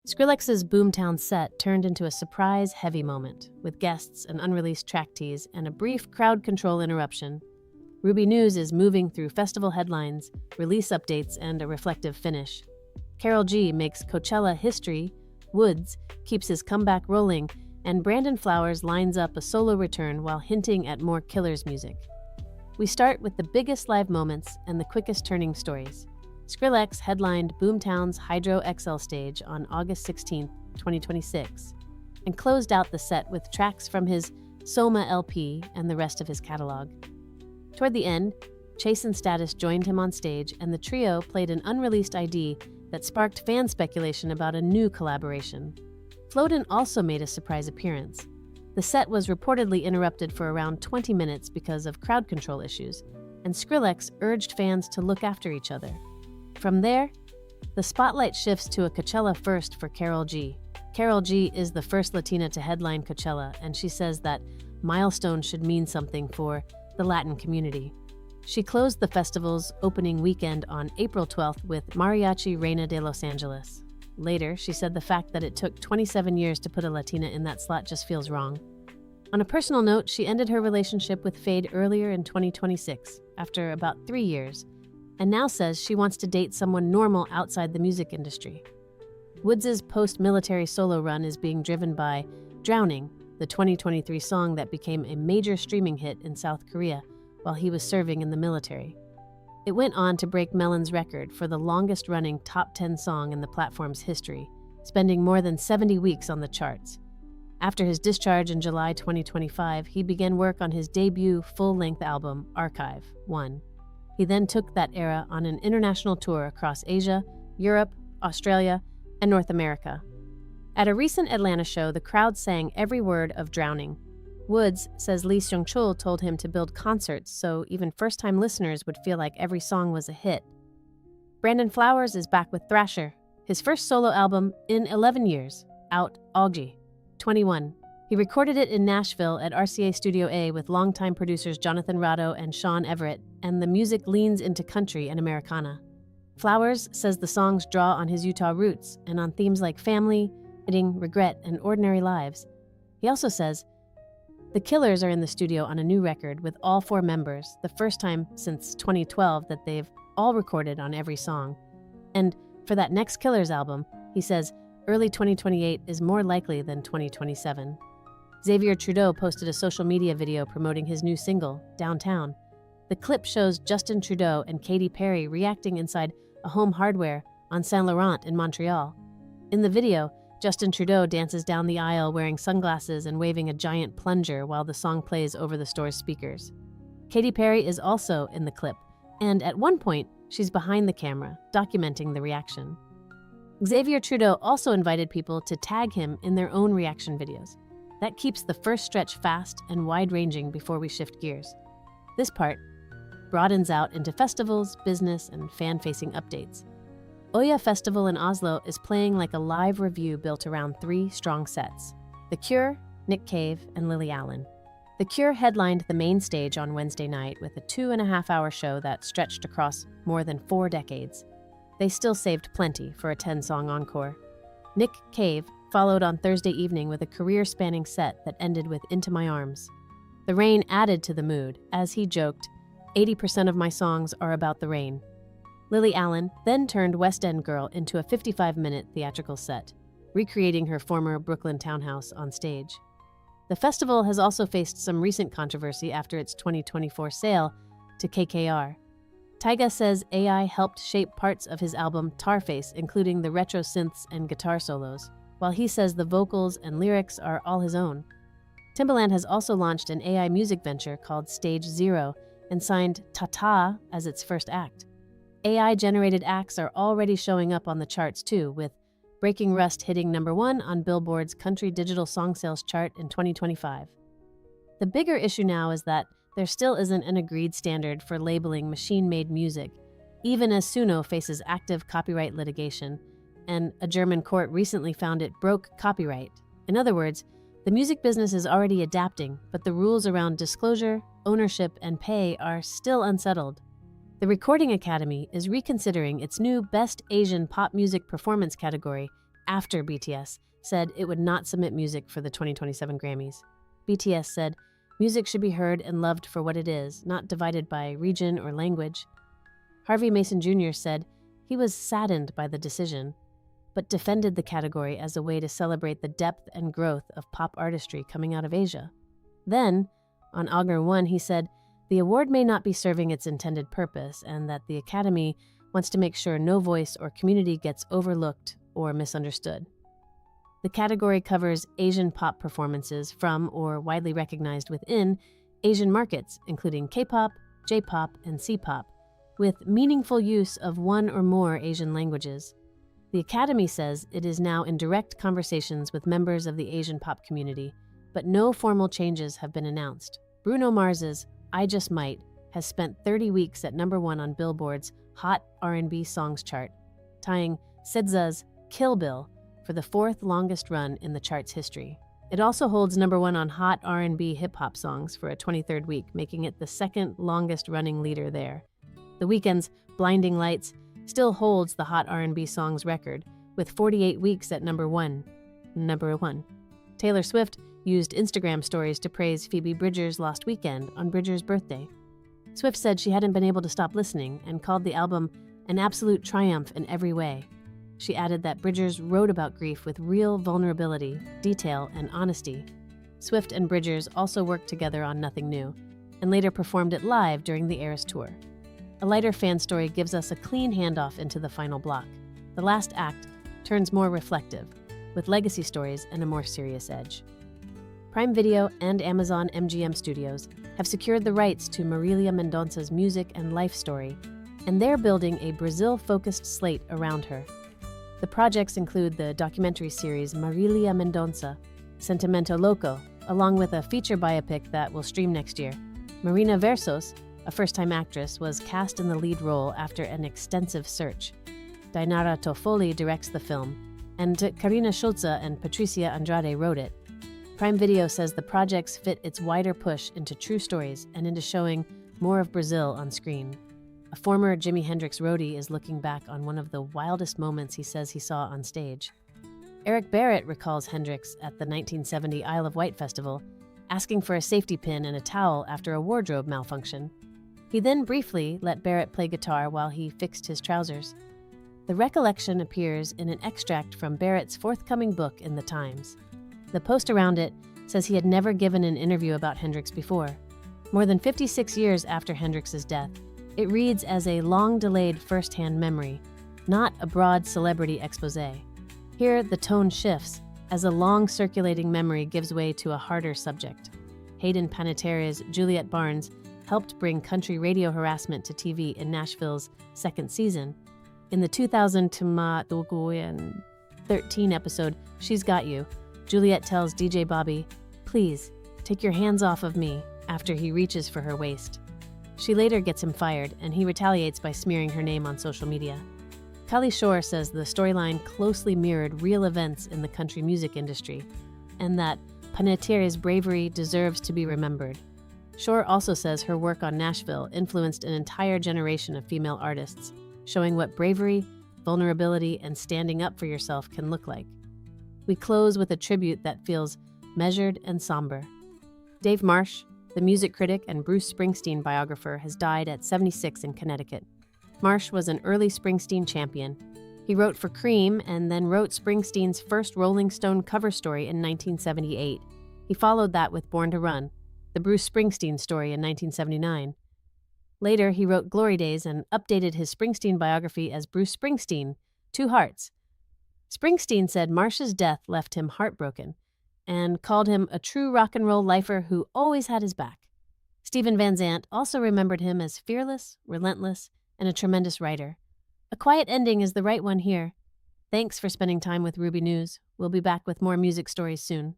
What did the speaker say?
Skrillex's Boomtown set turned into a surprise heavy moment, with guests, an unreleased track tease, and a brief crowd control interruption. Ruby News is moving through festival headlines, release updates, and a reflective finish. Karol G makes Coachella history, WOODZ keeps his comeback rolling, and Brandon Flowers lines up a solo return while hinting at more Killers music. We start with the biggest live moments and the quickest turning stories. Skrillex headlined Boomtown's Hydro XL stage on August 16, 2026, and closed out the set with tracks from his Soma LP and the rest of his catalog. Toward the end, Chase and Status joined him on stage, and the trio played an unreleased ID that sparked fan speculation about a new collaboration. Floden also made a surprise appearance. The set was reportedly interrupted for around 20 minutes because of crowd control issues, and Skrillex urged fans to look after each other. From there, the spotlight shifts to a Coachella first for Karol G. Karol G is the first Latina to headline Coachella, and she says that milestone should mean something for the Latin community. She closed the festival's opening weekend on April 12th with Mariachi Reina de Los Angeles. Later, she said the fact that it took 27 years to put a Latina in that slot just feels wrong. On a personal note, she ended her relationship with Fade earlier in 2026, after about 3 years, and now says she wants to date someone normal outside the music industry. WOODZ's post-military solo run is being driven by Drowning, the 2023 song that became a major streaming hit in South Korea while he was serving in the military. It went on to break Melon's record for the longest-running top 10 song in the platform's history, spending more than 70 weeks on the charts. After his discharge in July 2025, he began work on his debut full-length album, Archive 1. He then took that era on an international tour across Asia, Europe, Australia, and North America. At a recent Atlanta show, the crowd sang every word of Drowning. WOODZ says Lee Seung-chul told him to build concerts so even first-time listeners would feel like every song was a hit. Brandon Flowers is back with Thrasher, his first solo album in 11 years, out August 21. He recorded it in Nashville at RCA Studio A with longtime producers Jonathan Rado and Sean Everett, and the music leans into country and Americana. Flowers says the songs draw on his Utah roots and on themes like family, dating, regret, and ordinary lives. He also says, the Killers are in the studio on a new record with all 4 members, the first time since 2012 that they've all recorded on every song. And for that next Killers album, he says early 2028 is more likely than 2027. Xavier Trudeau posted a social media video promoting his new single, Downtown. The clip shows Justin Trudeau and Katy Perry reacting inside a Home Hardware on Saint Laurent in Montreal. In the video, Justin Trudeau dances down the aisle wearing sunglasses and waving a giant plunger while the song plays over the store's speakers. Katy Perry is also in the clip, and at one point, she's behind the camera, documenting the reaction. Xavier Trudeau also invited people to tag him in their own reaction videos. That keeps the first stretch fast and wide-ranging before we shift gears. This part broadens out into festivals, business, and fan-facing updates. Øya Festival in Oslo is playing like a live revue built around 3 strong sets: The Cure, Nick Cave, and Lily Allen. The Cure headlined the main stage on Wednesday night with a 2.5-hour show that stretched across more than 4 decades. They still saved plenty for a 10-song encore. Nick Cave followed on Thursday evening with a career-spanning set that ended with Into My Arms. The rain added to the mood, as he joked, 80% of my songs are about the rain. Lily Allen then turned West End Girl into a 55-minute theatrical set, recreating her former Brooklyn townhouse on stage. The festival has also faced some recent controversy after its 2024 sale to KKR. Tyga says AI helped shape parts of his album Tarface, including the retro synths and guitar solos, while he says the vocals and lyrics are all his own. Timbaland has also launched an AI music venture called Stage Zero and signed Tata as its first act. AI-generated acts are already showing up on the charts too, with Breaking Rust hitting #1 on Billboard's Country Digital Song Sales chart in 2025. The bigger issue now is that there still isn't an agreed standard for labeling machine-made music, even as Suno faces active copyright litigation, and a German court recently found it broke copyright. In other words, the music business is already adapting, but the rules around disclosure, ownership, and pay are still unsettled. The Recording Academy is reconsidering its new Best Asian Pop Music Performance category after BTS said it would not submit music for the 2027 Grammys. BTS said, "Music should be heard and loved for what it is, not divided by region or language." Harvey Mason Jr. said he was saddened by the decision, but defended the category as a way to celebrate the depth and growth of pop artistry coming out of Asia. Then, on August 1, he said, "The award may not be serving its intended purpose and that the Academy wants to make sure no voice or community gets overlooked or misunderstood." The category covers Asian pop performances from or widely recognized within Asian markets, including K-pop, J-pop, and C-pop, with meaningful use of one or more Asian languages. The Academy says it is now in direct conversations with members of the Asian pop community, but no formal changes have been announced. Bruno Mars's I Just Might has spent 30 weeks at #1 on Billboard's Hot R&B Songs chart, tying SZA's Kill Bill for the 4th longest run in the chart's history. It also holds #1 on Hot R&B Hip-Hop Songs for a 23rd week, making it the 2nd longest-running leader there. The Weeknd's Blinding Lights still holds the Hot R&B Songs record, with 48 weeks at #1. Taylor Swift used Instagram stories to praise Phoebe Bridgers' Lost Weekend on Bridgers' birthday. Swift said she hadn't been able to stop listening and called the album an absolute triumph in every way. She added that Bridgers wrote about grief with real vulnerability, detail, and honesty. Swift and Bridgers also worked together on Nothing New, and later performed it live during the Eras tour. A lighter fan story gives us a clean handoff into the final block. The last act turns more reflective, with legacy stories and a more serious edge. Prime Video and Amazon MGM Studios have secured the rights to Marília Mendonça's music and life story, and they're building a Brazil-focused slate around her. The projects include the documentary series Marília Mendonça, Sentimento Louco, along with a feature biopic that will stream next year. Marina Versos, a first-time actress, was cast in the lead role after an extensive search. Dainara Toffoli directs the film, and Karina Schulze and Patricia Andrade wrote it. Prime Video says the projects fit its wider push into true stories and into showing more of Brazil on screen. A former Jimi Hendrix roadie is looking back on one of the wildest moments he says he saw on stage. Eric Barrett recalls Hendrix at the 1970 Isle of Wight Festival, asking for a safety pin and a towel after a wardrobe malfunction. He then briefly let Barrett play guitar while he fixed his trousers. The recollection appears in an extract from Barrett's forthcoming book in The Times. The post around it says he had never given an interview about Hendrix before. More than 56 years after Hendrix's death, it reads as a long-delayed first-hand memory, not a broad celebrity exposé. Here, the tone shifts as a long-circulating memory gives way to a harder subject. Hayden Panettiere's Juliet Barnes helped bring country radio harassment to TV in Nashville's 2nd season. In the 2013 episode, She's Got You, Juliet tells DJ Bobby, "Please, take your hands off of me," after he reaches for her waist. She later gets him fired, and he retaliates by smearing her name on social media. Kalie Shorr says the storyline closely mirrored real events in the country music industry, and that Panettiere's bravery deserves to be remembered. Shorr also says her work on Nashville influenced an entire generation of female artists, showing what bravery, vulnerability, and standing up for yourself can look like. We close with a tribute that feels measured and somber. Dave Marsh, the music critic and Bruce Springsteen biographer, has died at 76 in Connecticut. Marsh was an early Springsteen champion. He wrote for Cream and then wrote Springsteen's first Rolling Stone cover story in 1978. He followed that with Born to Run, the Bruce Springsteen story in 1979. Later, he wrote Glory Days and updated his Springsteen biography as Bruce Springsteen, Two Hearts. Springsteen said Marsh's death left him heartbroken and called him a true rock and roll lifer who always had his back. Stephen Van Zandt also remembered him as fearless, relentless, and a tremendous writer. A quiet ending is the right one here. Thanks for spending time with Ruby News. We'll be back with more music stories soon.